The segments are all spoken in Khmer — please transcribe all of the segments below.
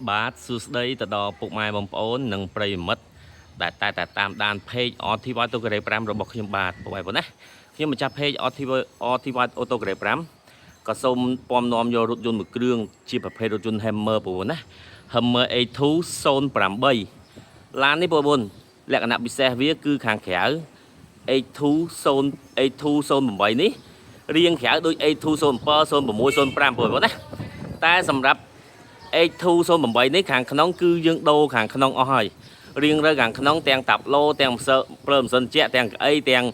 បាទសួស្តីទៅដល់ពុកម៉ែបងប្អូននិងប្រិយមិត្តដែលតែតាមដាន page OTY Autograde 5របស់ខ្ញុំបាទបងប្អូនណាខ្ញុំម្ចាស់ page OTY Autograde 5ក៏សូមពំនាំយករថយន្តមួយគ្រឿងជាប្រភេទរថយន្ត Hammer បងប្អូនណា Hammer A2 08ឡាននេះបងប្អូនលក្ខណៈពិសេសវាគឺខាងក្រៅ A2 08នេះរៀងក្រៅដូច A2 07 06 05បងប្អូនណាតែសម្រាប់A2 08នេះខាងក្នុងគឺយើងដូរខាងក្នុងអស់ហើយរៀងរើខាងក្នុងទាំងតាប់ឡូទាំងព្រើម៉ាស៊ីនជែកទាំងក្អីទាំង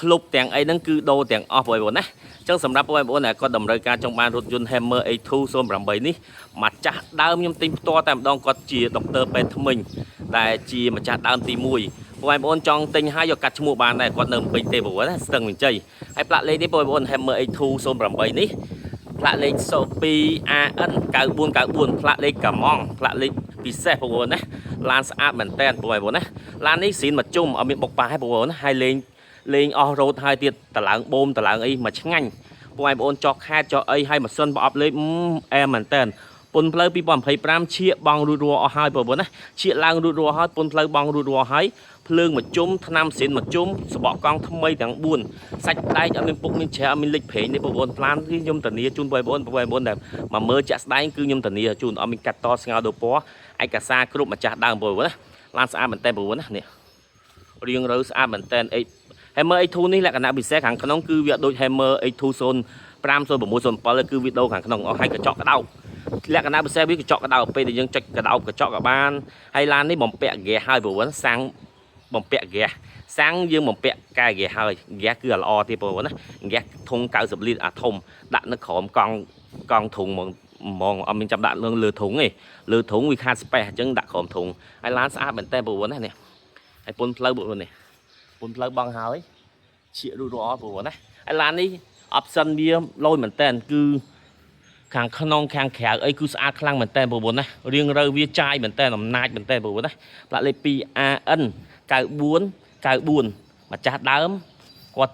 ក្លុបទាំងអីហ្នឹងគឺដូរទាំងអស់បងប្អូនណាអញ្ចឹងសម្រាប់បងប្អូនដែលគាត់តម្រូវការចង់បានរថយន្ត Hammer A2 08នេះម្ចាស់ដើមខ្ញុំទិញផ្ទាល់តែម្ដងគាត់ជាដុកទ័រពេទ្យថ្មិញដែលជាម្ចាស់ដើមទី1បងប្អូនចង់ទិញហើយយកកាត់ឈ្មោះបានដែរគាត់នៅពេញទេបងប្អូនណាស្ទឹងមានជ័យហើយផ្លាកលេខនេះបងប្អូន Hammer A2 08នេះផ្លាកលេខ2AN 9494ផ្លាកលេខកាម៉ង់ផ្លាកលេខពិសេសបងប្អូនណាឡានស្អាតមែនតើបងប្អូនណាឡាននេះស៊ីនមកជុំអត់មានបុកប៉ាឲ្យបងប្អូនណាហើយលេងអស់រ៉ូតហើយទៀតតឡើងបូមតឡើងអីមកឆ្ងាញ់បងប្អូនចោះខេតចោះអីហើយម៉ាស៊ីនប្រអប់លេខអែមែនតើពុនផ្លូវ2025ឈៀកបងរួចរាល់អស់ហើយបងប្អូនណាឈៀកឡើងរួចរាល់ហើយពុនផ្លូវបងរួចរាល់ហើយភ្លើងមកជុំថ្នាំស៊ីនមកជុំសបកកង់ថ្មីទាំង4សាច់ដែកអត់មានពុកមានជ្រែអត់មានលេចប្រេងទេបងប្អូនផ្លានគឺខ្ញុំធានាជូនបងប្អូនដែលមកមើលចាក់ស្ដែងគឺខ្ញុំធានាជូនអត់មានកាត់តស្ងោដូរពណ៌ឯកសារគ្រប់ម្ចាស់ដើមបងប្អូនណាឡានស្អាតមែនតើបងប្អូនណានេះរៀងរើស្អាតមែនតើHammer A2 នេះលក្ខណៈពិសេសខាងក្នុងគឺវាដូច Hammer A2 05 06 07គឺវាដូរខាងក្នុងអស់ហើយកញ្ចក់ក្តោបលក្ខណៈពិសេសវាកញ្ចក់ក្តោបពេលដែលយើងចុចក្តោបកញ្ចក់ក៏បានហើយឡាននេះបំពាក់ហ្គាសហើយបងប្អូនសាំងបំពាក់ហ្គាសសាំងយើងបំពាក់កែហ្គាសហើយហ្គាសគឺល្អទៀតបងប្អូនណាហ្គាសធុង90លីត្រអាធំដាក់នៅក្រោមកង់ធុងហ្មងអត់មានចាំដាក់លើធុងទេលើធុងវាខាតស្ពេសអញ្ចឹងដាក់ក្រោមធុងហើយឡានស្អាតមែនតើបងប្អូនណានេះហើយពុនផ្លូវបងប្អូននេះពុនផ្លូវបងហើយឈៀករួចរាល់បងប្អូនណាហើយឡាននេះ option វាលយមែនតើគឺខាងក្នុងខាងក្រៅអីគឺស្អាតខ្លាំងមែនតើបងប្អូនណារៀងរើវាចាយមែនតើអំណាចមែនតើបងប្អូនណាផ្លាកលេខ 2AN 9494ម្ចាស់ដើមគាត់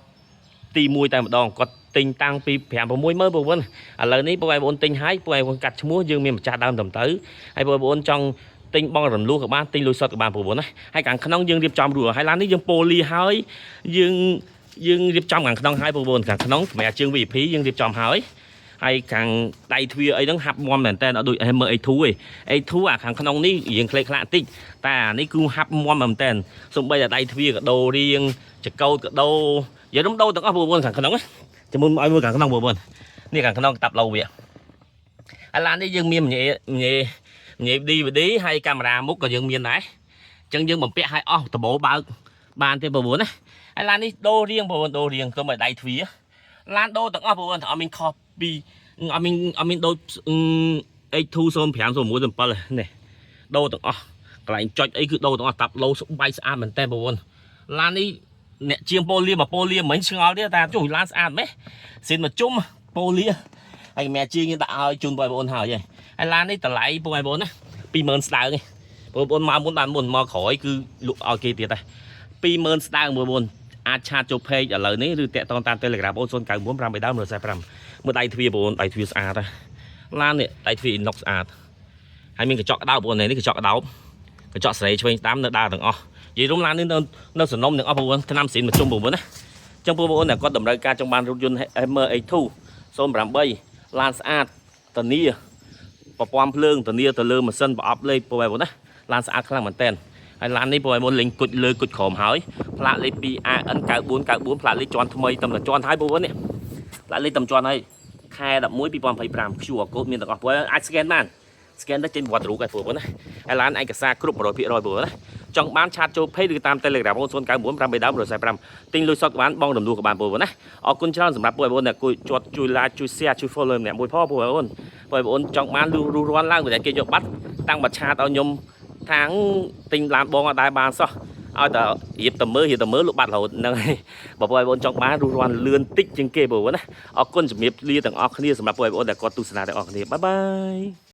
ទី1តែម្ដងគាត់ទិញតាំងពី5 6ម៉ឺនបងប្អូនឥឡូវនេះបងប្អូនទិញហើយបងប្អូនកាត់ឈ្មោះយើងមានម្ចាស់ដើមត្រឹមត្រូវហើយបងប្អូនចង់ទិញបងរំលោះក៏បានទិញលុយសុទ្ធក៏បានបងប្អូនណាហើយខាងក្នុងយើងរៀបចំរួចហើយឡាននេះយើងប៉ូលីហើយយើងរៀបចំខាងក្នុងហើយបងប្អូនខាងក្នុងសម្រាប់ជើង VIP យើងរៀបចំហើយខាងដៃទ្វារអីហ្នឹងហាប់មាំមែនតើអត់ដូច Hammer A2 ទេ A2 អាខាងក្នុងនេះរៀងខ្លីខ្លះតិចតែអានេះគឺហាប់មាំមែនតើសំបីតែដៃទ្វារក៏ដូររៀងចកោតក៏ដូរនិយាយរំដូរទាំងអស់បងប្អូនខាងក្នុងចាំមុនឲ្យមើលខាងក្នុងបងប្អូននេះខាងក្នុងតាប់ឡូវាហើយឡាននេះយើងមានញ៉េ DVD ហើយកាមេរ៉ាមុខក៏យើងមានដែរអញ្ចឹងយើងបំពាក់ឲ្យអស់ដបោបើកបានទេបងប្អូនណាហើយឡាននេះដូររៀងបងប្អូនដូររៀងទៅឲ្យដៃទ្វារឡានដូរទាំងអស់បងប្អូនអត់មានខុសពីអត់មានដូច A2 05 06 07នេះដូរទាំងអស់កន្លែងចុចអីគឺដូរទាំងអស់តាប់ឡូស្បែកស្អាតមែនតើបងប្អូនឡាននេះអ្នកជាងប៉ូលីមិញឆ្ងល់ទេតែចុះឡានស្អាតម៉េះស៊ីនមកជុំប៉ូលីហើយកម្រាជាងយើងដាក់ឲ្យជូនបងប្អូនហើយឡាននេះតម្លៃបងប្អូនណា20000ស្ដើងឯងបងប្អូនមកមុនបានមុនមកក្រោយគឺលក់ឲ្យគេទៀតដែរ20000ស្ដើងបងប្អូនអាចឆាតចូល page ឥឡូវនេះឬតាក់ទងតាម Telegram 099 532 មើលដៃទ្វារបងប្អូនដៃទ្វារស្អាតឡាននេះដៃទ្វារ inox ស្អាតហើយមានកញ្ចក់ក្តោបបងប្អូននេះកញ្ចក់ក្តោបកញ្ចក់ស្រីឆ្វេងស្ដាំនៅដើរទាំងអស់និយាយរួមឡាននេះនៅសំណុំទាំងអស់បងប្អូនថ្នាំស៊ីនមកជុំបងប្អូនណាអញ្ចឹងបងប្អូនដែលគាត់តម្រូវការចង់បានរថយន្ត Hammer A2 08ឡានស្អាតធានាប្រព័ន្ធភ្លើងធានាទៅលើម៉ាស៊ីនប្រអប់លេខបងប្អូនណាឡានស្អាតខ្លាំងមែនតើហើយឡាននេះបងប្អូនលេងគុជលើគុជក្រោមហើយផ្លាកលេខ 2AN 9494ផ្លាកលេខជាន់ថ្មីតំជាន់ហើយបងប្អូននេះផ្លាកលេខតំជាន់ហើយខែ11 2025 QR code មានទាំងអស់បងអាច scan បាន scan ទៅចេញប្រវត្តិរូបឲ្យបងប្អូនណាហើយឡានឯកសារគ្រប់ 100% បងប្អូនណាចង់បានឆាតចូល page ឬតាម Telegram 099 532 ទិញលុយសុទ្ធក៏បានបងរំលោះក៏បានបងប្អូនណាអរគុណច្រើនសម្រាប់បងប្អូនដែលជួយ like ជួយ share ជួយ follow ម្នាក់មួយផងបងប្អូនចង់បានលុះរាន់ឡើងតែគេយកបាត់តាំងបាត់ឆាតឲ្យខ្ញុំខាងទិញឡានបងអត់ដែរបានសោះឲ្យតែរៀបតែមើលលុបបាត់រហូតហ្នឹងហើយបងប្អូនចង់បានលុះរាន់លឿនតិចជាងគេបងប្អូនណាអរគុណជំរាបលាទាំងអស់គ្នាសម្រាប់បងប្អូនដែលគាត់ទស្សនាទាំងអស់គ្នាបាយបាយ